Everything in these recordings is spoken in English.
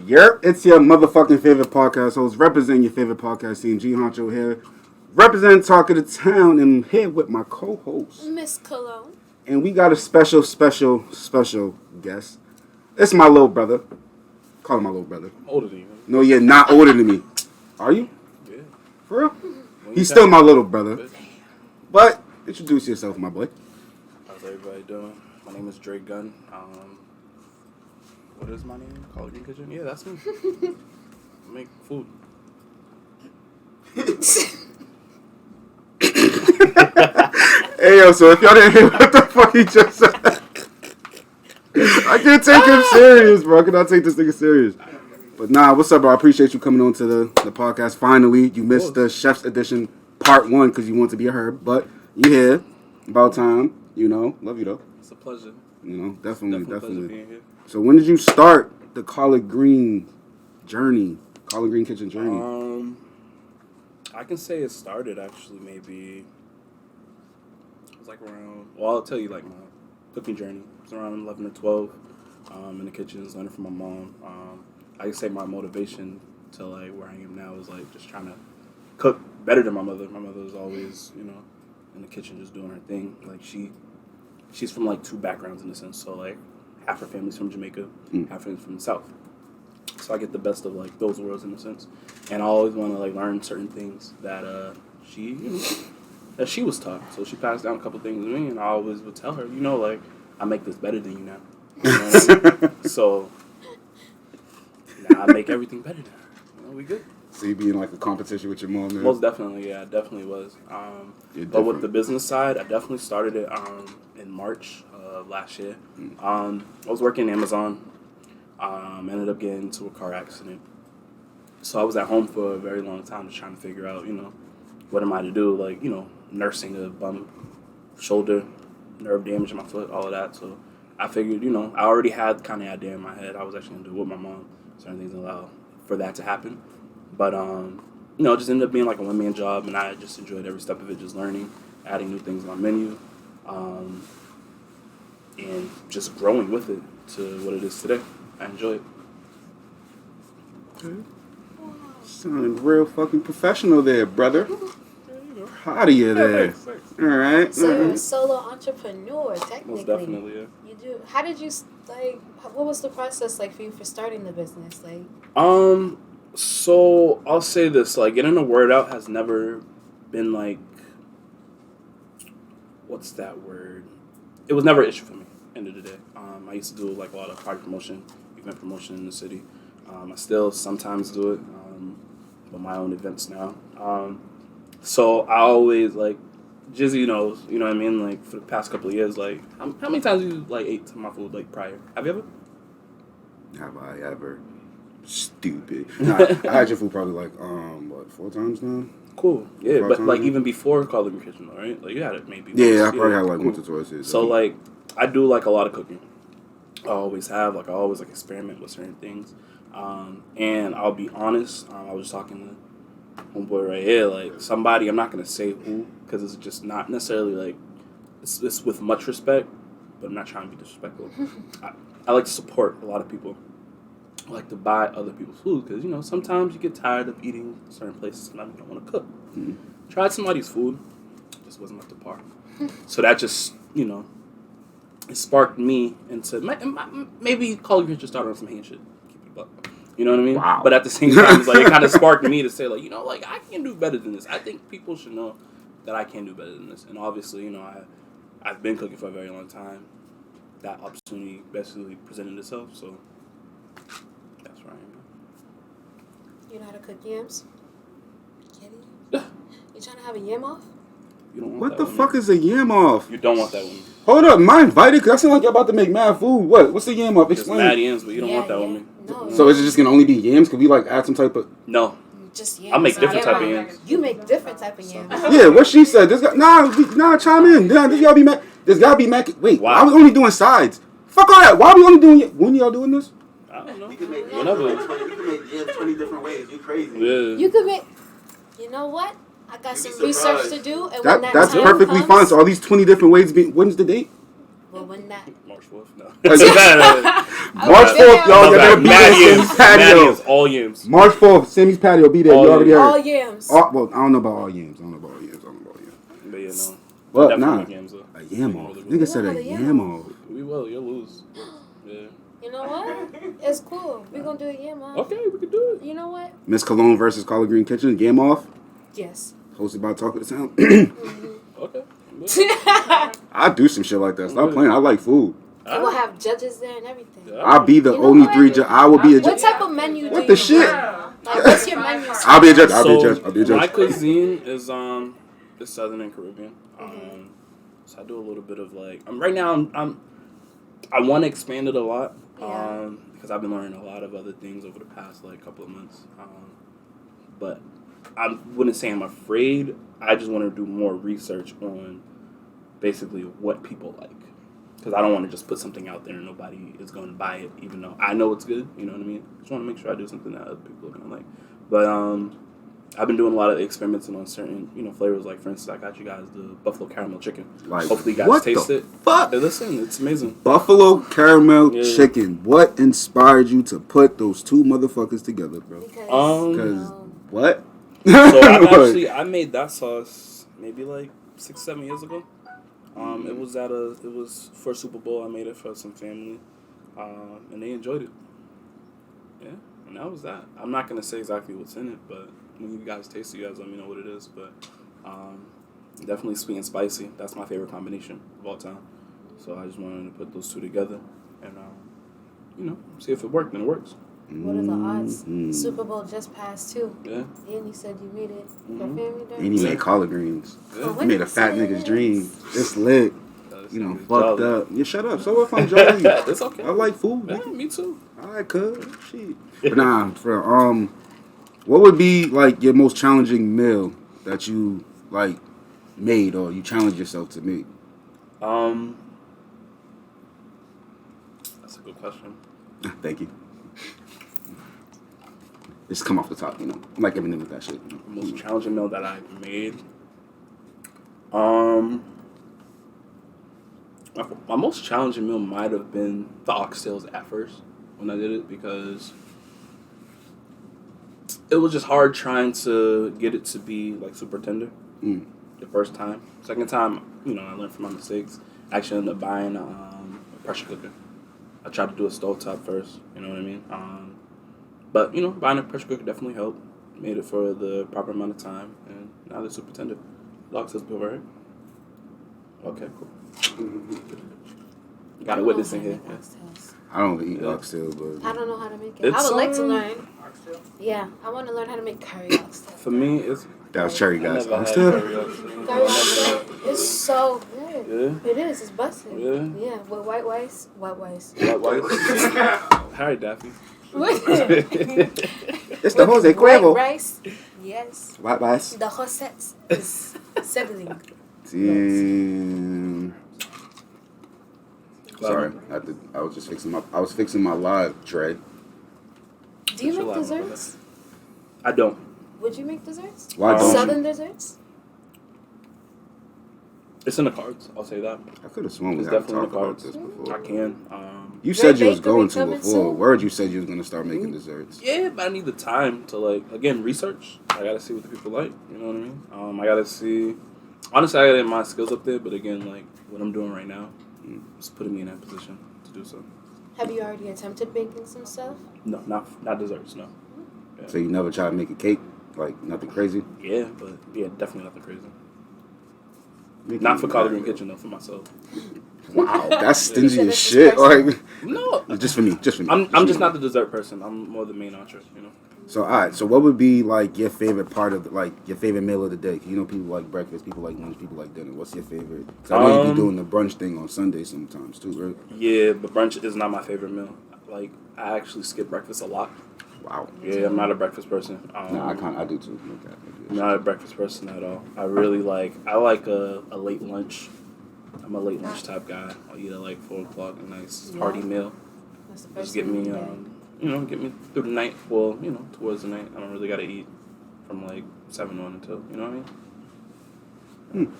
Yep, it's your motherfucking favorite podcast host, representing your favorite podcast team, G Honcho here, representing Talk of the Town, and I'm here with my co-host, Miss Cologne. And we got a special guest. It's my little brother. Call him my little brother. I'm older than you. No, you're not older than me. Are you? Yeah. For real? He's still my little brother. But introduce yourself, my boy. How's everybody doing? My name is Drake Gunn. What is my name? KollaGreen Kitchen? Yeah, that's me. I make food. Hey, yo, so if y'all didn't hear what the fuck he just said, I can't take him serious, bro. I cannot take this nigga serious. But nah, what's up, bro? I appreciate you coming on to the podcast. Finally, you missed the Chef's Edition Part 1 because you want to be a herb, but you here. About time, you know. Love you, though. It's a pleasure. You know, definitely. Pleasure being here. So when did you start the KollaGreen journey? KollaGreen Kitchen journey? I can say it started actually maybe, it was like around, well, I'll tell you like my cooking journey. It was around 11 or 12 in the kitchens, learning from my mom. I can say my motivation to like where I am now is like just trying to cook better than my mother. My mother was always, you know, in the kitchen just doing her thing. Like she's from like two backgrounds in a sense. So like half her family's from Jamaica, half her family's from the South. So I get the best of like those worlds in a sense, and I always want to like learn certain things that that she was taught. So she passed down a couple things to me, and I always would tell her, you know, like I make this better than you now. You know what I mean? So now I make everything better than her. You know, we good. So you be in like a competition with your mom, man? Most definitely, yeah, I definitely was. But with the business side, I definitely started it in March of last year. I was working in Amazon. Ended up getting into a car accident. So I was at home for a very long time just trying to figure out, you know, what am I to do? Like, you know, nursing a bum, shoulder, nerve damage in my foot, all of that. So I figured, you know, I already had kind of idea in my head. I was actually going to do it with my mom. Certain things allow for that to happen. But, you know, it just ended up being like a one-man job, and I just enjoyed every step of it, just learning, adding new things on my menu, and just growing with it to what it is today. I enjoy it. Okay. Sounding real fucking professional there, brother. Proud of you there. All right. So you're a solo entrepreneur, technically. Most definitely, yeah. You do. How did you like? What was the process like for you for starting the business? Like. So I'll say this: like getting the word out has never been like. What's that word? It was never an issue for me. End of the day, I used to do like a lot of party promotion, event promotion in the city. I still sometimes do it, with my own events now. So I always like, Jizzy knows, you know what I mean? Like for the past couple of years, like how many times you like ate my food like prior? Have you ever? Have I ever? Stupid. Nah, I had your food probably like 4 times now. Cool. Yeah, but like now? even before KollaGreen Kitchen, right? Like you had it maybe. Yeah, once. I probably had like once or twice. Yeah, so like I do like a lot of cooking. I always have. Like I always like experiment with certain things. And I'll be honest. I was talking to homeboy right here. Like somebody, I'm not gonna say who because it's just not necessarily like it's with much respect, but I'm not trying to be disrespectful. I like to support a lot of people. I like to buy other people's food because, you know, sometimes you get tired of eating certain places and you don't want to cook. Tried somebody's food, just wasn't up to par. So that just, you know, it sparked me into maybe KollaGreen just started on some hand shit. Keep it a buck. You know what I mean? Wow. But at the same time, it's like it kind of sparked me to say, like, you know, like I can do better than this. I think people should know that I can do better than this. And obviously, you know, I've been cooking for a very long time. That opportunity basically presented itself, so that's where I am. You know how to cook yams? Kitty? You trying to have a yam off? You don't want what that the fuck me. is a yam off? You don't want that one. Hold up, am I invited? Because I seem like y'all about to make mad food. What's the yam off? Just Explain. mad yams, but you don't want that with me. No. So is it just going to only be yams? Could we like add some type of... No. Just yams. I'll make different type of yams. You make different type of yams. Yeah, what she said. Nah, chime in. This gotta be mac. There's gotta be mac. Wait, why are we only doing sides? Fuck all that. Why are we only doing... When y'all doing this? I don't know. You can make Whenever. you can make yams 20 different ways. You crazy. Yeah. You could make... You know what? I got some research to do, and when That's time perfectly comes, fine. So all these 20 different ways. When's the date? Well, when that March 4th. No. March 4th, y'all. You're gonna be Mad at Sammy's yams. Mad patio. yams. All yams. March 4th, Sammy's patio. Be there. All You already yams. heard. All yams. Well, I don't know about all yams. But yeah, no. But Definitely nah, like yams, though. a yam off. Really Nigga good. said You a know how to yam yam off. We will. You'll lose. Yeah. You know what? It's cool. We're gonna do a yam off. Okay, we can do it. You know what? Miss Cologne versus KollaGreen Kitchen. Yam off. Yes. Hosted by Talk of the Sound. Okay. I do some shit like that. Stop playing. I like food. And we'll have judges there and everything. Yeah. I'll be the You know only what? 3 judge. I will be a What judge. type of menu do What you the shit? want? Like, what's your menu? I'll be a judge. I'll be a So, judge. I'll be a my judge. cuisine is Southern and Caribbean. So I do a little bit of like right now I want to expand it a lot. Yeah. Because I've been learning a lot of other things over the past like couple of months. But I wouldn't say I'm afraid. I just want to do more research on basically what people like. Because I don't want to just put something out there and nobody is going to buy it, even though I know it's good. You know what I mean? I just want to make sure I do something that other people are going to like. But I've been doing a lot of experimenting on certain, flavors. Like, for instance, I got you guys the buffalo caramel chicken. Like, hopefully you guys what taste the it. fuck? Hey, listen, it's amazing. Buffalo caramel Yeah. chicken. What inspired you to put those 2 motherfuckers together, bro? Because, Because what? So I made that sauce maybe like 6-7 years ago. It was for Super Bowl. I made it for some family, and they enjoyed it. Yeah, and that was that. I'm not gonna say exactly what's in it, but when you guys taste it, you guys let me know what it is. But definitely sweet and spicy. That's my favorite combination of all time. So I just wanted to put those 2 together, and see if it worked. And it works. what are the odds? Super Bowl just passed too. Yeah. And you said you made it for family dinner. And he made collard greens. Yeah. He made a fat nigga's dream. It's lit. Fucked jolly. up. Yeah, shut up. So if I'm jolly, It's okay. I like food. Yeah, me too. Alright, cuz. Shit. But nah, for what would be like your most challenging meal that you like made or you challenged yourself to make? That's a good question. Thank you. Just come off the top, I like everything with that shit. The most challenging meal that I made. My most challenging meal might have been the oxtails at first when I did it, because it was just hard trying to get it to be like super tender the first time. Second time, I learned from my mistakes. I actually ended up buying a pressure cooker. I tried to do a stovetop first, you know what I mean? But, buying a pressure cooker definitely helped. Made it for the proper amount of time, and now they're super tender. The oxtails feel right. Okay, cool. You got a witness in here. I don't eat oxtail, but I don't know how to make it. I would like to learn. Yeah, I want to learn how to make curry oxtail. For me, it's... that was cherry, guys. I never had Oxtail? curry oxtail. Curry oxtail is so good. Yeah? It is. It's busted. Yeah? Yeah, with white rice. White rice. White. Harry Daffy. It's the Jose Cuervo. White rice. Yes. White rice. The Josette is settling. Damn. Sorry, I was just fixing my live tray. Do you Put your make lime on desserts? I don't. Would you make desserts? Why don't Southern you? desserts? It's in the cards. I'll say that. I could have sworn we It's had definitely in talked the about cards. this I before. can. You said you Red was going bakery to coming before. soon? Word, you said you was going to start making desserts. Yeah, but I need the time to again, research. I gotta see what the people like. You know what I mean? I gotta see. Honestly, I gotta get my skills up there. But again, what I'm doing right now is putting me in that position to do so. Have you already attempted baking some stuff? No, not desserts. No. Yeah. So you never tried to make a cake? Like, nothing crazy? Yeah, but definitely nothing crazy. Not for KollaGreen Kitchen, though, for myself. Wow, that's You stingy said as it's shit. personal. Like, No, just for me. I'm just not the dessert person. I'm more the main entree. So, alright, so what would be, like, your favorite part of, your favorite meal of the day? 'Cause you know people like breakfast, people like lunch, people like dinner. What's your favorite? 'Cause I know you be doing the brunch thing on Sundays sometimes, too, right? Yeah, but brunch is not my favorite meal. I actually skip breakfast a lot. Wow. Yeah, I'm not a breakfast person. Nah, I do, too. Okay. I'm not a breakfast person at all. I really like a late lunch. I'm a late lunch type guy. I'll eat at 4 o'clock, a nice hearty meal. That's the first Just get me, thing you get me through the night. Well, towards the night. I don't really gotta eat from 7 on until, you know what I mean?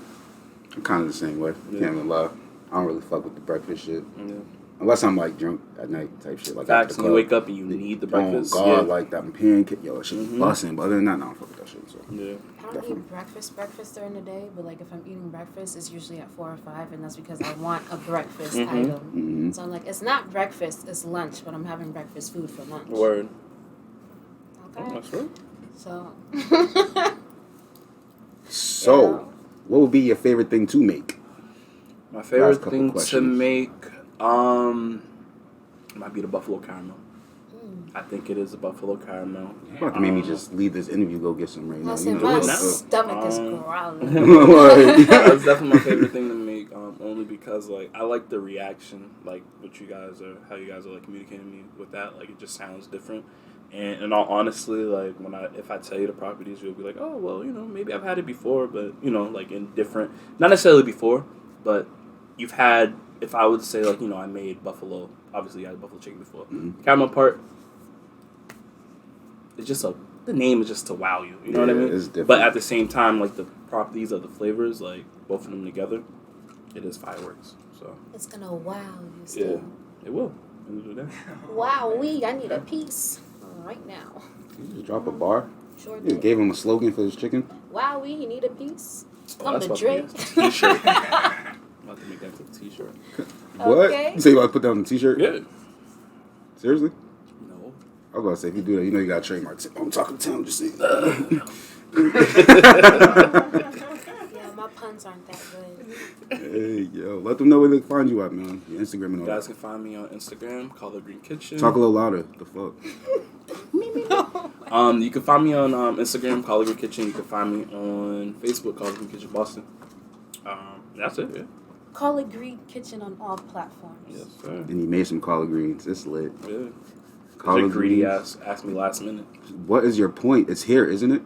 I'm kind of the same way. Yeah. Can't even lie. I don't really fuck with the breakfast shit. Yeah. Unless I'm like drunk at night type shit. Like Facts, after and the you club. wake up and you need the breakfast. Oh, God, yeah. like that pancake. Yo, that shit be busting. But other than that, no, I don't fuck with that shit. So. Yeah. I don't eat breakfast during the day, but like if I'm eating breakfast, it's usually at 4 or 5, and that's because I want a breakfast item. So I'm like, it's not breakfast, it's lunch, but I'm having breakfast food for lunch. Word. Okay. Oh, that's right. So. So, what would be your favorite thing to make? My favorite couple thing to questions. make, might be the buffalo caramel. I think it is a buffalo caramel. You about to make me just leave this interview, go get some right now. Listen, You know, my it now. stomach is growling. That's definitely my favorite thing to make, only because like I like the reaction, like what you guys are, how you guys are like communicating me with that. Like it just sounds different. And in all honestly, like if I tell you the properties, you'll be like, oh well, you know, maybe I've had it before, but you know, like in different, not necessarily before, but you've had. If I would say like, you know, I made buffalo. Obviously, I had buffalo chicken before. Caramel part. It's just the name is just to wow you. You know what I mean? It's different. But at the same time, like the properties of the flavors, like both of them together, it is fireworks. So It's gonna wow you yeah, still. it will. End of the day. Wow, I need a piece right now. You just drop a bar. Sure You just do. gave him a slogan for his chicken. Wow, you need a piece. Oh, Come that's to about Drake. to be a t-shirt. I'm about to make that to a t-shirt. What? Okay. You say you about to put that on the t-shirt? Yeah. Seriously? No. I was about to say, if you do that, you know you got to trademark. I'm talking to him, just saying. Yeah, my puns aren't that good. Hey, yo. Let them know where they can find you at, man. Your Instagram and You all guys that. can find me on Instagram, KollaGreen Kitchen. Talk a little louder. The fuck? You can find me on Instagram, KollaGreen Kitchen. You can find me on Facebook, KollaGreen Kitchen Boston. That's it, yeah. KollaGreen Kitchen on all platforms. Yes, sir. And he made some collard greens. It's lit. Yeah. Collard Your greedy greens. ass asked me last minute. What is your point? It's here, isn't it?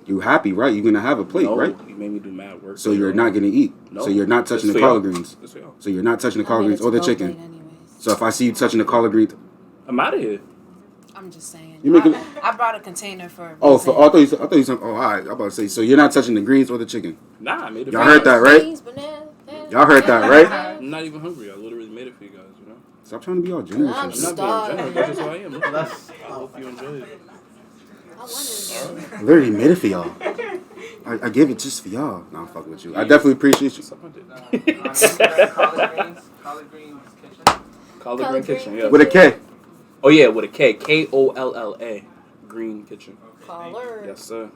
You happy, right? You're going to have a plate, No, right? you made me do mad work. So you're not going to eat. No. So you're not touching It's the for collard y'all. greens. It's for y'all. So you're not touching the I collard made greens a or the to-go chicken. plate anyways. So if I see you touching the collard greens, I'm out of here. I'm just saying. You make it- I brought a container for a oh, reason. I thought you said, oh, all right. I'm about to say, so you're not touching the greens or the chicken. Nah, I made it Y'all for heard you guys. that, right? Beans, bananas, Y'all heard that, right? I'm not even hungry. I literally made it for you guys, you know? Stop trying to be all generous. I'm and I'm shit. not being generous. That's just who I am. Look, That's I hope you enjoy it. I wanted I literally made it for y'all. I gave it just for y'all. Nah, I'm fucking with you. I definitely appreciate you. Suck my dick. KollaGreen Kitchen. KollaGreen Kitchen, yeah. With a K. Oh, yeah, with a K. Kolla. Green Kitchen. color. Yes, sir.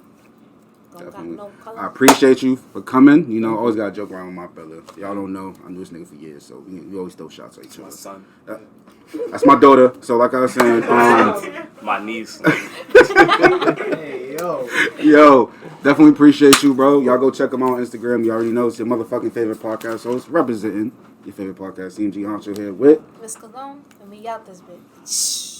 Don't got Definitely. no color. I appreciate you for coming. You know, I always got to joke around with my brother. Y'all don't know. I knew this nigga for years, so we always throw shots at each My other. son. That's my daughter. So like I was saying, My niece. Hey, yo. yo, definitely appreciate you, bro. Y'all go check them out on Instagram. You already know it's your motherfucking favorite podcast host, representing your favorite podcast, CMG Honcho here with. Miss Cologne, and we out this bitch.